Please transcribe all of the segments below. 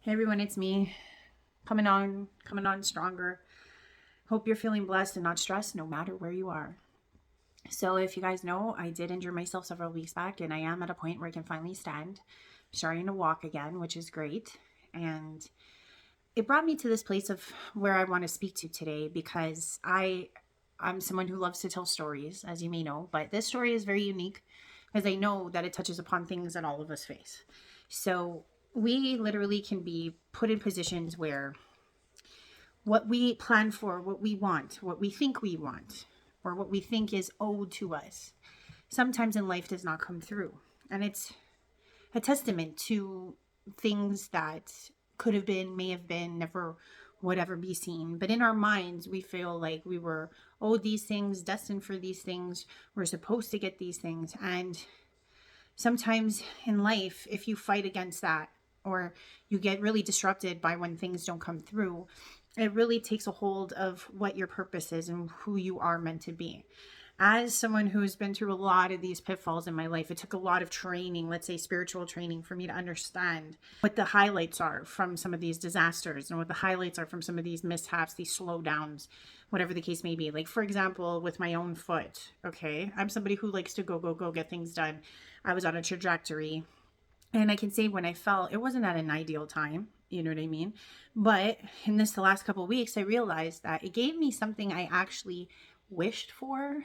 Hey everyone, it's me coming on stronger. Hope you're feeling blessed and not stressed no matter where you are. So, if you guys know, I did injure myself several weeks back and I am at a point where I can finally stand. I'm starting to walk again, which is great. And it brought me to this place of where I want to speak to today because I'm someone who loves to tell stories, as you may know, but this story is very unique because I know that it touches upon things that all of us face. So, we literally can be put in positions where what we plan for, what we want, what we think we want, or what we think is owed to us, sometimes in life does not come through. And it's a testament to things that could have been, may have been, never would ever be seen. But in our minds, we feel like we were owed these things, destined for these things, we're supposed to get these things. And sometimes in life, if you fight against that, or you get really disrupted by when things don't come through, it really takes a hold of what your purpose is and who you are meant to be. As someone who's been through a lot of these pitfalls in my life, it took a lot of training, let's say spiritual training, for me to understand what the highlights are from some of these disasters and what the highlights are from some of these mishaps, these slowdowns, whatever the case may be. Like, for example, with my own foot, okay, I'm somebody who likes to go, get things done. I was on a trajectory. And I can say when I fell, it wasn't at an ideal time. You know what I mean? But in the last couple of weeks, I realized that it gave me something I actually wished for.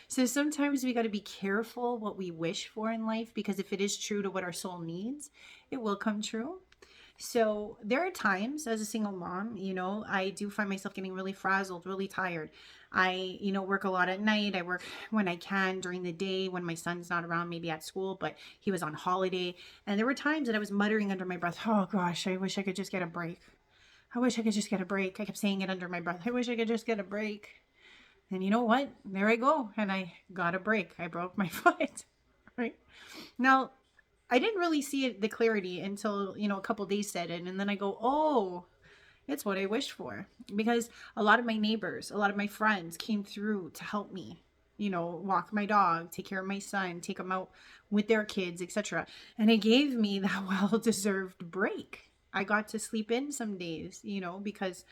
So sometimes we got to be careful what we wish for in life, because if it is true to what our soul needs, it will come true. So there are times as a single mom, I do find myself getting really frazzled, really tired. I, work a lot at night. I work when I can during the day when my son's not around, maybe at school, but he was on holiday. And there were times that I was muttering under my breath, oh gosh, I wish I could just get a break. I wish I could just get a break. I kept saying it under my breath. I wish I could just get a break. And you know what? There I go. And I got a break. I broke my foot. Right now, I didn't really see it, the clarity, until, a couple days said it. And then I go, oh, it's what I wished for. Because a lot of my neighbors, a lot of my friends came through to help me, walk my dog, take care of my son, take them out with their kids, etc. And it gave me that well-deserved break. I got to sleep in some days, because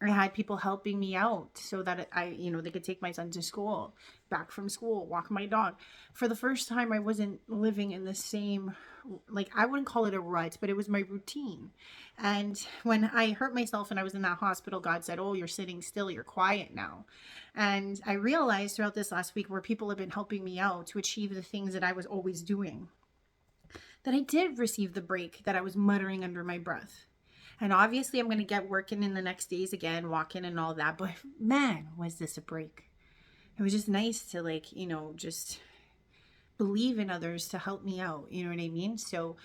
I had people helping me out so that they could take my son to school, back from school, walk my dog. For the first time, I wasn't living in the same, like, I wouldn't call it a rut, but it was my routine. And when I hurt myself and I was in that hospital, God said, oh, you're sitting still, you're quiet now. And I realized throughout this last week, where people have been helping me out to achieve the things that I was always doing, that I did receive the break that I was muttering under my breath. And obviously, I'm going to get working in the next days again, walking and all that. But man, was this a break? It was just nice to, like, just believe in others to help me out. You know what I mean? So,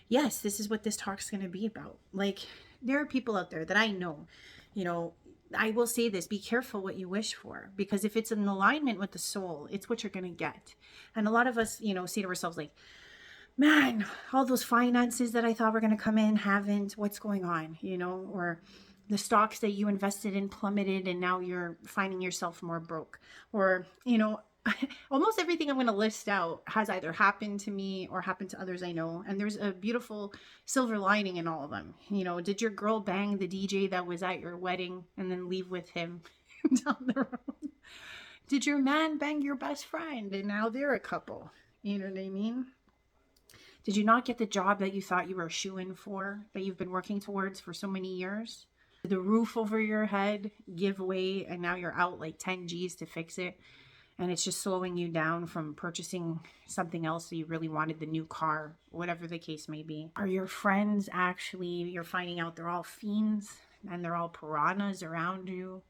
yes, this is what this talk's going to be about. Like, there are people out there that I know, you know, I will say this: be careful what you wish for, because if it's in alignment with the soul, it's what you're going to get. And a lot of us, say to ourselves, like, man, all those finances that I thought were going to come in haven't. What's going on? Or the stocks that you invested in plummeted and now you're finding yourself more broke. Or, almost everything I'm going to list out has either happened to me or happened to others I know. And there's a beautiful silver lining in all of them. Did your girl bang the DJ that was at your wedding and then leave with him down the road? Did your man bang your best friend and now they're a couple? You know what I mean? Did you not get the job that you thought you were a shoo-in for, that you've been working towards for so many years? Did the roof over your head give way and now you're out like 10 G's to fix it? And it's just slowing you down from purchasing something else that you really wanted, the new car, whatever the case may be. Are your friends actually, you're finding out they're all fiends and they're all piranhas around you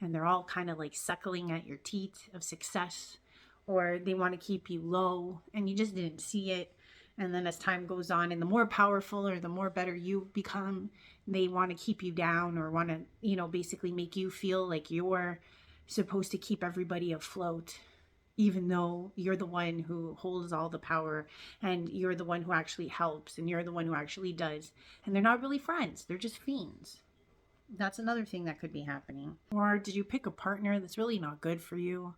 and they're all kind of like suckling at your teat of success, or they want to keep you low and you just didn't see it. And then as time goes on and the more powerful or the more better you become, they want to keep you down or want to, basically make you feel like you're supposed to keep everybody afloat, even though you're the one who holds all the power and you're the one who actually helps and you're the one who actually does. And they're not really friends, they're just fiends. That's another thing that could be happening. Or did you pick a partner that's really not good for you?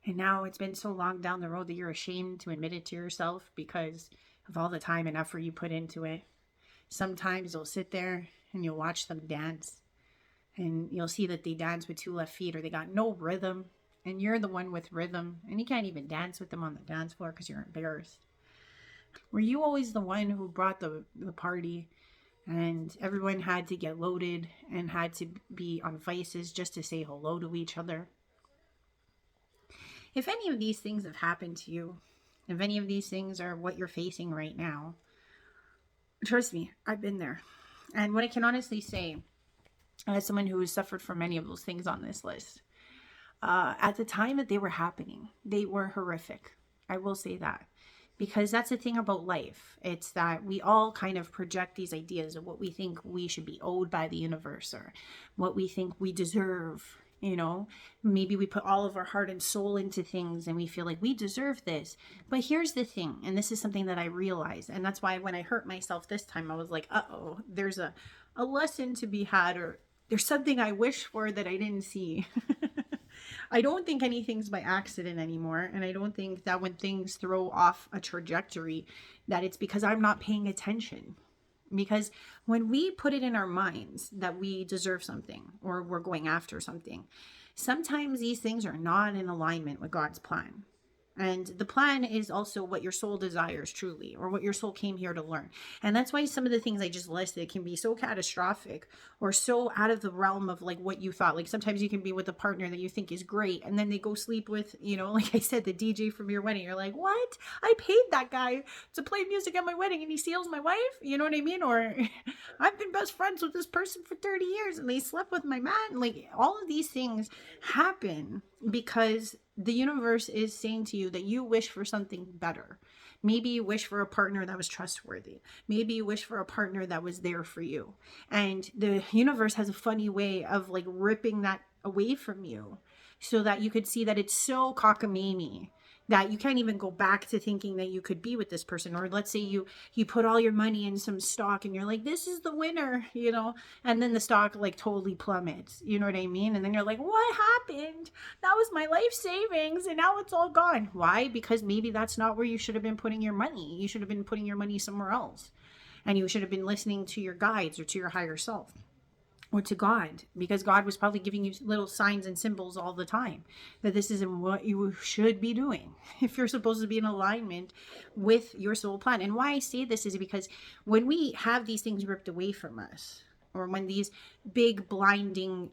And now it's been so long down the road that you're ashamed to admit it to yourself because of all the time and effort you put into it. Sometimes you'll sit there and you'll watch them dance, and you'll see that they dance with two left feet or they got no rhythm, and you're the one with rhythm and you can't even dance with them on the dance floor because you're embarrassed. Were you always the one who brought the party and everyone had to get loaded and had to be on vices just to say hello to each other? If any of these things have happened to you, if any of these things are what you're facing right now, trust me, I've been there. And what I can honestly say, as someone who has suffered from many of those things on this list, at the time that they were happening, they were horrific. I will say that. Because that's the thing about life. It's that we all kind of project these ideas of what we think we should be owed by the universe, or what we think we deserve. You know, maybe we put all of our heart and soul into things and we feel like we deserve this. But here's the thing, and this is something that I realized, and that's why when I hurt myself this time, I was like, uh-oh, there's a lesson to be had, or there's something I wish for that I didn't see. I don't think anything's by accident anymore. And I don't think that when things throw off a trajectory, that it's because I'm not paying attention. Because when we put it in our minds that we deserve something or we're going after something, sometimes these things are not in alignment with God's plan. And the plan is also what your soul desires truly, or what your soul came here to learn. And that's why some of the things I just listed can be so catastrophic or so out of the realm of like what you thought. Like sometimes you can be with a partner that you think is great, and then they go sleep with, you know, like I said, the DJ from your wedding. You're like, what? I paid that guy to play music at my wedding and he steals my wife? You know what I mean? Or I've been best friends with this person for 30 years and they slept with my man. Like all of these things happen because the universe is saying to you that you wish for something better. Maybe you wish for a partner that was trustworthy. Maybe you wish for a partner that was there for you. And the universe has a funny way of like ripping that away from you so that you could see that it's so cockamamie that you can't even go back to thinking that you could be with this person. Or let's say you put all your money in some stock and you're like, this is the winner, you know, and then the stock like totally plummets, you know what I mean? And then you're like, what happened? That was my life savings and now it's all gone. Why? Because maybe that's not where you should have been putting your money. You should have been putting your money somewhere else, and you should have been listening to your guides or to your higher self, or to God, because God was probably giving you little signs and symbols all the time that this isn't what you should be doing if you're supposed to be in alignment with your soul plan. And why I say this is because when we have these things ripped away from us, or when these big blinding,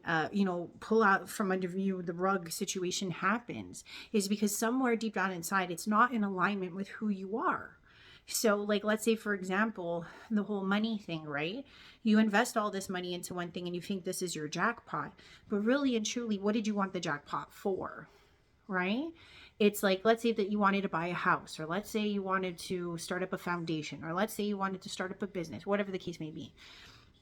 pull out from under you the rug situation happens, is because somewhere deep down inside, it's not in alignment with who you are. So like, let's say, for example, the whole money thing, right? You invest all this money into one thing and you think this is your jackpot, but really and truly, what did you want the jackpot for, right? It's like, let's say that you wanted to buy a house, or let's say you wanted to start up a foundation, or let's say you wanted to start up a business, whatever the case may be.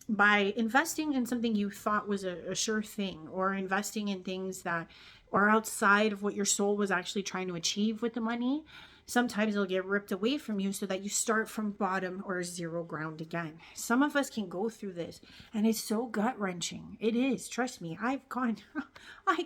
By investing in something you thought was a sure thing, or investing in things that are outside of what your soul was actually trying to achieve with the money, sometimes it'll get ripped away from you so that you start from bottom or zero ground again. Some of us can go through this and it's so gut wrenching. It is. Trust me. I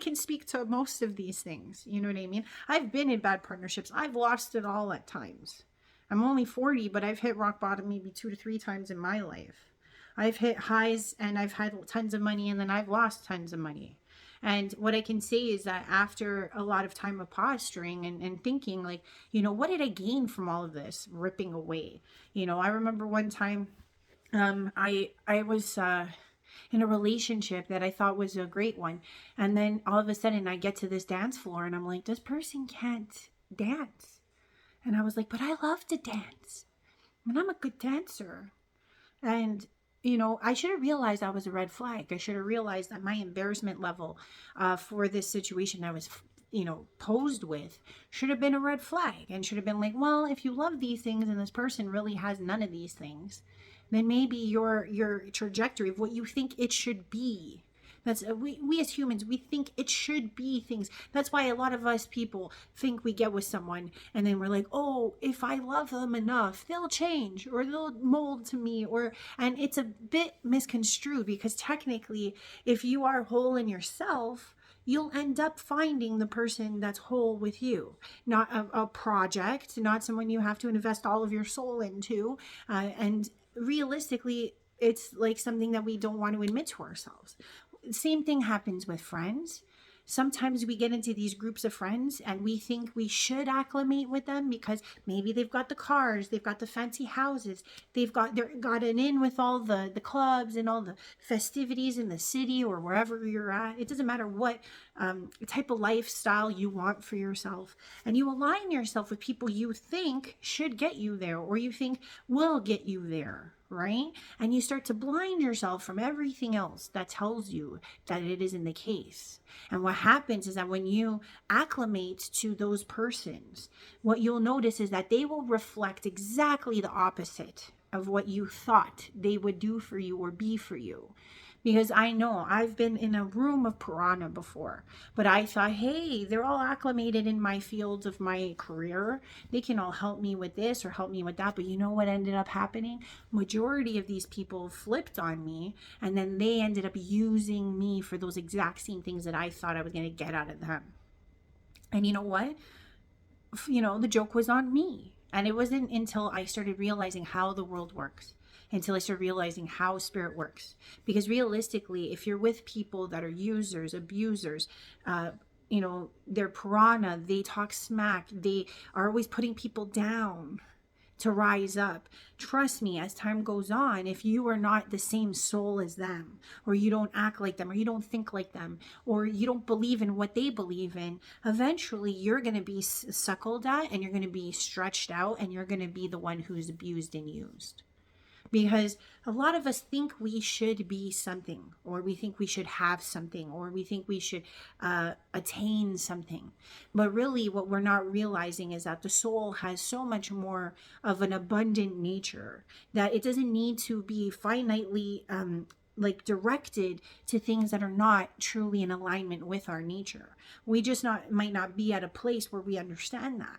can speak to most of these things. You know what I mean? I've been in bad partnerships. I've lost it all at times. I'm only 40, but I've hit rock bottom maybe 2 to 3 times in my life. I've hit highs and I've had tons of money, and then I've lost tons of money. And what I can say is that after a lot of time of posturing and thinking, like, you know, what did I gain from all of this ripping away? You know, I remember one time I was in a relationship that I thought was a great one. And then all of a sudden I get to this dance floor and I'm like, this person can't dance. And I was like, but I love to dance. And I'm a good dancer. And you know, I should have realized that was a red flag. I should have realized that my embarrassment level for this situation I was, posed with should have been a red flag, and should have been like, well, if you love these things and this person really has none of these things, then maybe your trajectory of what you think it should be. That's we as humans, we think it should be things. That's why a lot of us people think we get with someone and then we're like, oh, if I love them enough, they'll change or they'll mold to me, and it's a bit misconstrued, because technically if you are whole in yourself, you'll end up finding the person that's whole with you, not a project, not someone you have to invest all of your soul into, and realistically, it's like something that we don't want to admit to ourselves. Same thing happens with friends. Sometimes we get into these groups of friends and we think we should acclimate with them because maybe they've got the cars, they've got the fancy houses, they're got an in with all the clubs and all the festivities in the city or wherever you're at. It doesn't matter what type of lifestyle you want for yourself, and you align yourself with people you think should get you there or you think will get you there, right? And you start to blind yourself from everything else that tells you that it isn't the case. And what happens is that when you acclimate to those persons, what you'll notice is that they will reflect exactly the opposite of what you thought they would do for you or be for you. Because I know I've been in a room of piranha before, but I thought, hey, they're all acclimated in my fields of my career. They can all help me with this or help me with that. But you know what ended up happening? Majority of these people flipped on me, and then they ended up using me for those exact same things that I thought I was going to get out of them. And you know what? The joke was on me. And it wasn't until I started realizing how the world works, until I started realizing how spirit works. Because realistically, if you're with people that are users, abusers, they're piranha, they talk smack, they are always putting people down to rise up. Trust me, as time goes on, if you are not the same soul as them, or you don't act like them, or you don't think like them, or you don't believe in what they believe in, eventually you're going to be suckled at, and you're going to be stretched out, and you're going to be the one who's abused and used. Because a lot of us think we should be something, or we think we should have something, or we think we should attain something. But really what we're not realizing is that the soul has so much more of an abundant nature that it doesn't need to be finitely directed to things that are not truly in alignment with our nature. We just might not be at a place where we understand that.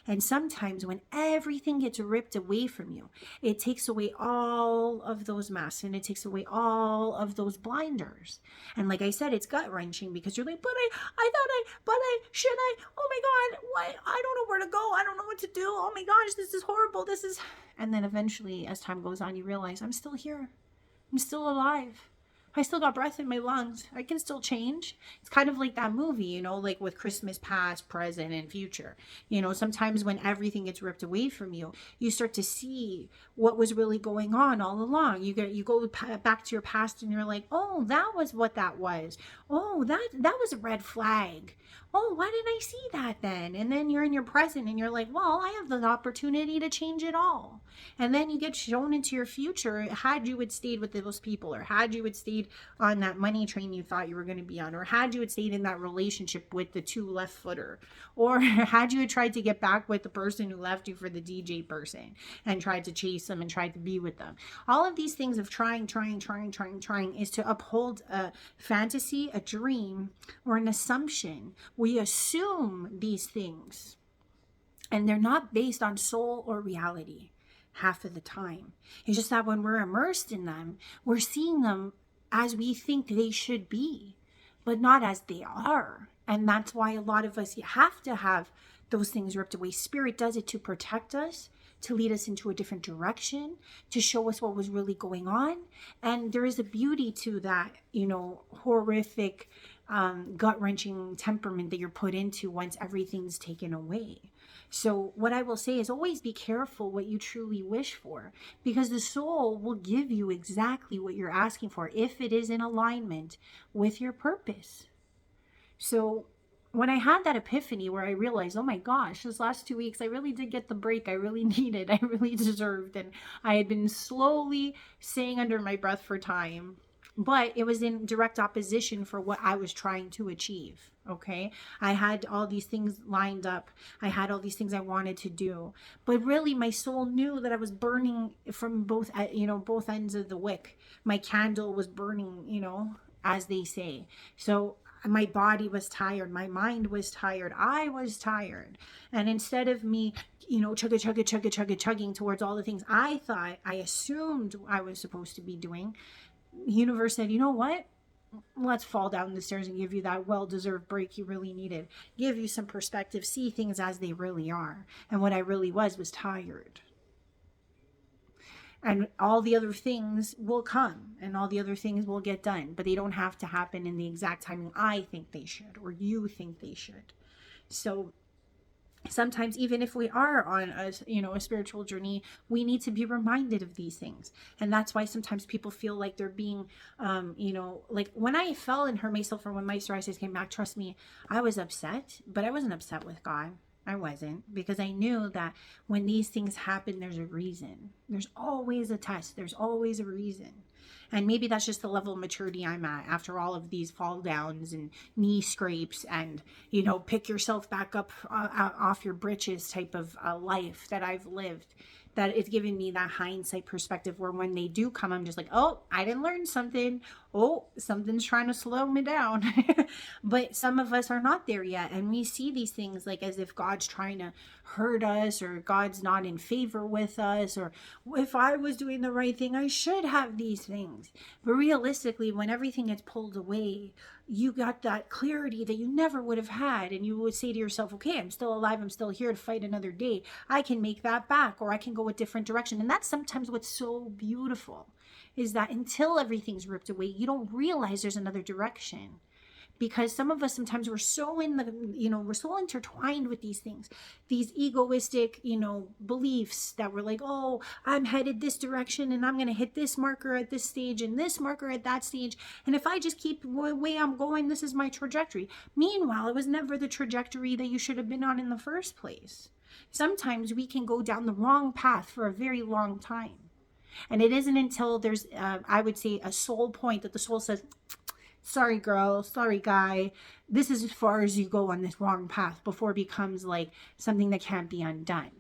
And sometimes when everything gets ripped away from you, it takes away all of those masks and it takes away all of those blinders. And like I said, it's gut wrenching because you're like, should I, oh my God, what? I don't know where to go. I don't know what to do. Oh my gosh, this is horrible. And then eventually as time goes on, you realize I'm still here. I'm still alive. I still got breath in my lungs. I can still change. It's kind of like that movie, like with Christmas past, present, and future. Sometimes when everything gets ripped away from you, you start to see what was really going on all along. You go back to your past and you're like, oh, that was what that was. Oh, that was a red flag. Oh, why didn't I see that then? And then you're in your present and you're like, well, I have the opportunity to change it all. And then you get shown into your future, had you had stayed with those people, or had you had stayed on that money train you thought you were going to be on, or had you had stayed in that relationship with the two left footer, or had you had tried to get back with the person who left you for the DJ person and tried to chase them and tried to be with them. All of these things of trying is to uphold a fantasy, a dream, or an assumption. We assume these things and they're not based on soul or reality half of the time. It's just that when we're immersed in them, we're seeing them as we think they should be, but not as they are. And that's why a lot of us have to have those things ripped away. Spirit does it to protect us, to lead us into a different direction, to show us what was really going on. And there is a beauty to that, horrific, gut-wrenching temperament that you're put into once everything's taken away. So what I will say is always be careful what you truly wish for, because the soul will give you exactly what you're asking for if it is in alignment with your purpose. So when I had that epiphany where I realized, oh my gosh, this last 2 weeks, I really did get the break I really needed, I really deserved. And I had been slowly saying under my breath for time, but it was in direct opposition for what I was trying to achieve. Okay. I had all these things lined up. I had all these things I wanted to do, but really my soul knew that I was burning from both ends of the wick. My candle was burning, as they say. So my body was tired. My mind was tired. I was tired. And instead of me, chugging towards all the things I assumed I was supposed to be doing, the universe said, you know what? Let's fall down the stairs and give you that well-deserved break you really needed. Give you some perspective, see things as they really are. And what I really was tired. And all the other things will come and all the other things will get done, but they don't have to happen in the exact timing I think they should or you think they should. So sometimes, even if we are on a spiritual journey, we need to be reminded of these things. And that's why sometimes people feel like they're being like when I fell and hurt myself or when my psoriasis came back, trust me, I was upset, but I wasn't upset with God. I wasn't, because I knew that when these things happen, there's a reason. There's always a test. There's always a reason. And maybe that's just the level of maturity I'm at after all of these fall downs and knee scrapes and, pick yourself back up off your britches type of life that I've lived. That it's given me that hindsight perspective where when they do come, I'm just like, oh, I didn't learn something. Oh, something's trying to slow me down. But some of us are not there yet. And we see these things like as if God's trying to hurt us or God's not in favor with us, or if I was doing the right thing, I should have these things. But realistically, when everything gets pulled away, you got that clarity that you never would have had. And you would say to yourself, okay, I'm still alive. I'm still here to fight another day. I can make that back, or I can go a different direction. And that's sometimes what's so beautiful, is that until everything's ripped away, you don't realize there's another direction. Because some of us, sometimes we're so we're so intertwined with these things, these egoistic, beliefs that we're like, oh, I'm headed this direction and I'm going to hit this marker at this stage and this marker at that stage. And if I just keep the way I'm going, this is my trajectory. Meanwhile, it was never the trajectory that you should have been on in the first place. Sometimes we can go down the wrong path for a very long time. And it isn't until there's, I would say, a soul point that the soul says, sorry, girl, sorry, guy, this is as far as you go on this wrong path, before it becomes like something that can't be undone.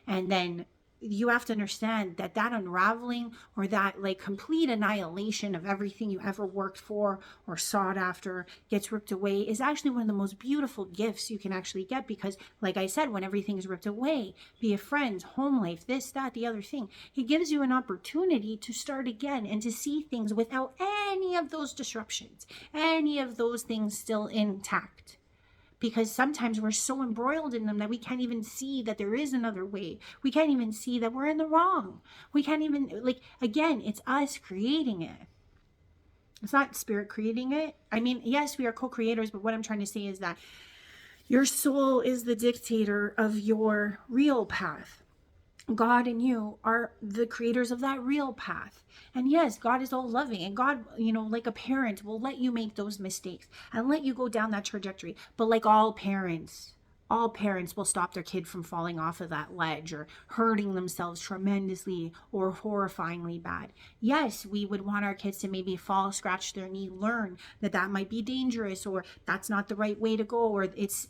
And then you have to understand that unraveling, or that like complete annihilation of everything you ever worked for or sought after, gets ripped away, is actually one of the most beautiful gifts you can actually get. Because like I said, when everything is ripped away, be it friends, home life, this, that, the other thing, it gives you an opportunity to start again and to see things without any of those disruptions, any of those things still intact. Because sometimes we're so embroiled in them that we can't even see that there is another way. We can't even see that we're in the wrong. We can't even, again, it's us creating it. It's not spirit creating it. I mean, yes, we are co-creators, but what I'm trying to say is that your soul is the dictator of your real path. God and you are the creators of that real path. And yes, God is all loving, and God, like a parent, will let you make those mistakes and let you go down that trajectory. But like all parents will stop their kid from falling off of that ledge or hurting themselves tremendously or horrifyingly bad. Yes, we would want our kids to maybe fall, scratch their knee, learn that might be dangerous, or that's not the right way to go, or it's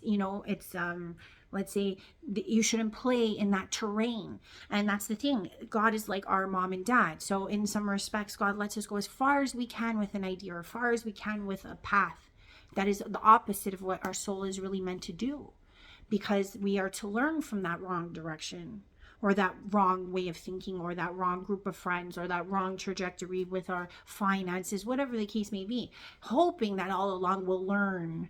let's say you shouldn't play in that terrain. And that's the thing. God is like our mom and dad. So in some respects, God lets us go as far as we can with an idea, or as far as we can with a path that is the opposite of what our soul is really meant to do. Because we are to learn from that wrong direction, or that wrong way of thinking, or that wrong group of friends, or that wrong trajectory with our finances, whatever the case may be, hoping that all along we'll learn,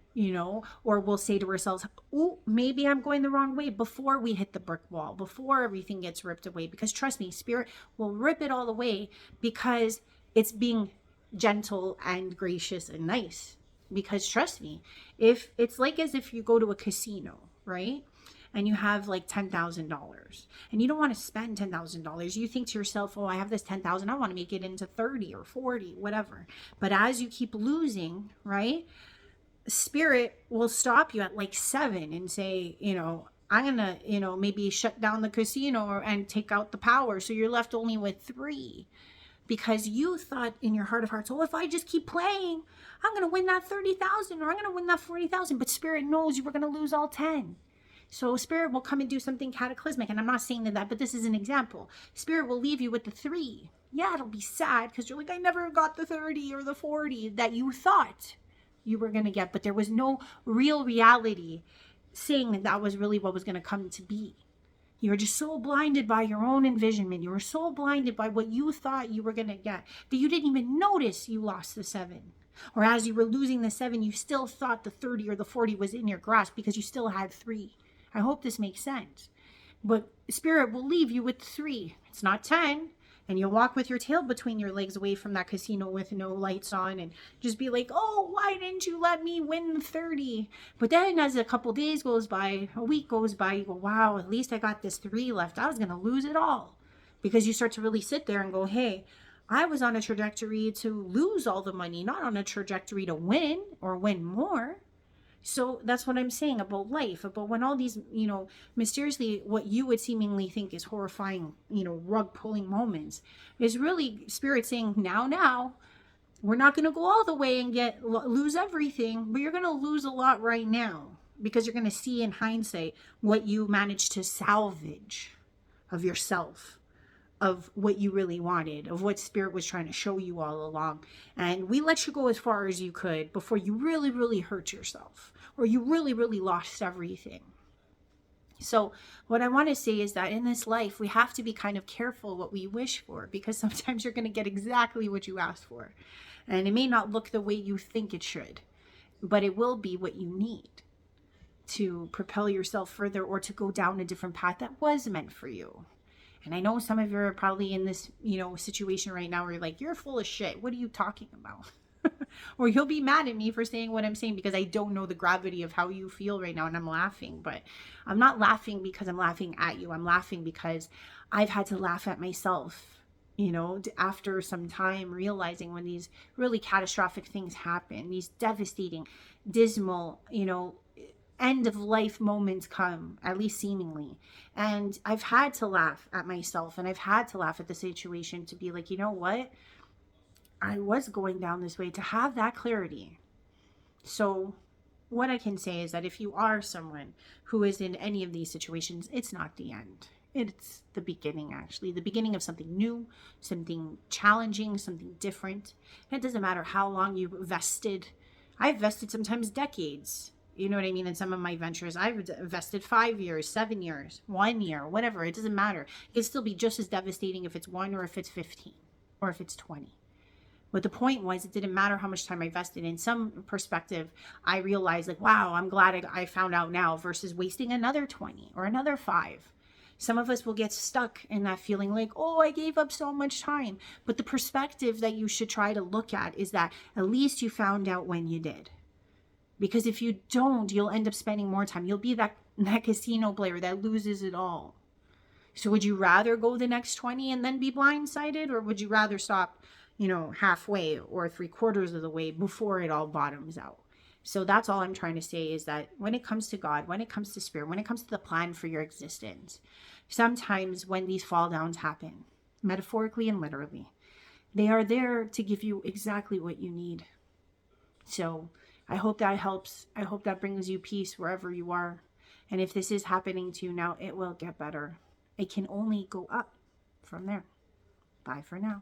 or we'll say to ourselves, oh, maybe I'm going the wrong way, before we hit the brick wall, before everything gets ripped away. Because trust me, spirit will rip it all away, because it's being gentle and gracious and nice. Because trust me, if it's like as if you go to a casino, right? And you have like $10,000 and you don't want to spend $10,000. You think to yourself, oh, I have this 10,000. I want to make it into 30 or 40, whatever. But as you keep losing, right? Spirit will stop you at like 7 and say, I'm going to, maybe shut down the casino and take out the power. So you're left only with 3. Because you thought in your heart of hearts, oh, if I just keep playing, I'm going to win that 30,000 or I'm going to win that 40,000. But Spirit knows you were going to lose all 10. So Spirit will come and do something cataclysmic. And I'm not saying that, but this is an example. Spirit will leave you with the 3. Yeah, it'll be sad because you're like, I never got the 30 or the 40 that you thought you were going to get. But there was no real reality saying that was really what was going to come to be. You were just so blinded by your own envisionment. You were so blinded by what you thought you were going to get that you didn't even notice you lost the 7. Or as you were losing the 7, you still thought the 30 or the 40 was in your grasp because you still had 3. I hope this makes sense. But Spirit will leave you with 3. It's not 10. And you'll walk with your tail between your legs away from that casino with no lights on and just be like, oh, why didn't you let me win the 30? But then as a couple days goes by, a week goes by, you go, wow, at least I got this 3 left. I was going to lose it all. Because you start to really sit there and go, hey, I was on a trajectory to lose all the money, not on a trajectory to win or win more. So that's what I'm saying about life, about when all these, mysteriously what you would seemingly think is horrifying, rug pulling moments is really spirit saying, now, we're not going to go all the way and lose everything, but you're going to lose a lot right now because you're going to see in hindsight what you managed to salvage of yourself, of what you really wanted, of what spirit was trying to show you all along. And we let you go as far as you could before you really, really hurt yourself or you really, really lost everything. So what I want to say is that in this life, we have to be kind of careful what we wish for, because sometimes you're going to get exactly what you asked for. And it may not look the way you think it should, but it will be what you need to propel yourself further or to go down a different path that was meant for you. And I know some of you are probably in this, situation right now where you're like, you're full of shit. What are you talking about? Or you'll be mad at me for saying what I'm saying because I don't know the gravity of how you feel right now and I'm laughing. But I'm not laughing because I'm laughing at you. I'm laughing because I've had to laugh at myself, after some time realizing when these really catastrophic things happen, these devastating, dismal, end of life moments come, at least seemingly. And I've had to laugh at myself and I've had to laugh at the situation to be like, you know what? I was going down this way, to have that clarity. So what I can say is that if you are someone who is in any of these situations, it's not the end. It's the beginning, actually. The beginning of something new, something challenging, something different. And it doesn't matter how long you've vested. I've vested sometimes decades. You know what I mean? In some of my ventures, I've invested 5 years, 7 years, 1 year, whatever. It doesn't matter. It can still be just as devastating if it's 1 or if it's 15 or if it's 20. But the point was, it didn't matter how much time I invested. In some perspective, I realized like, wow, I'm glad I found out now versus wasting another 20 or another 5. Some of us will get stuck in that feeling like, oh, I gave up so much time. But the perspective that you should try to look at is that at least you found out when you did. Because if you don't, you'll end up spending more time. You'll be that casino player that loses it all. So would you rather go the next 20 and then be blindsided? Or would you rather stop, halfway or 3/4 of the way before it all bottoms out? So that's all I'm trying to say is that when it comes to God, when it comes to spirit, when it comes to the plan for your existence, sometimes when these fall downs happen, metaphorically and literally, they are there to give you exactly what you need. So I hope that helps. I hope that brings you peace wherever you are. And if this is happening to you now, it will get better. It can only go up from there. Bye for now.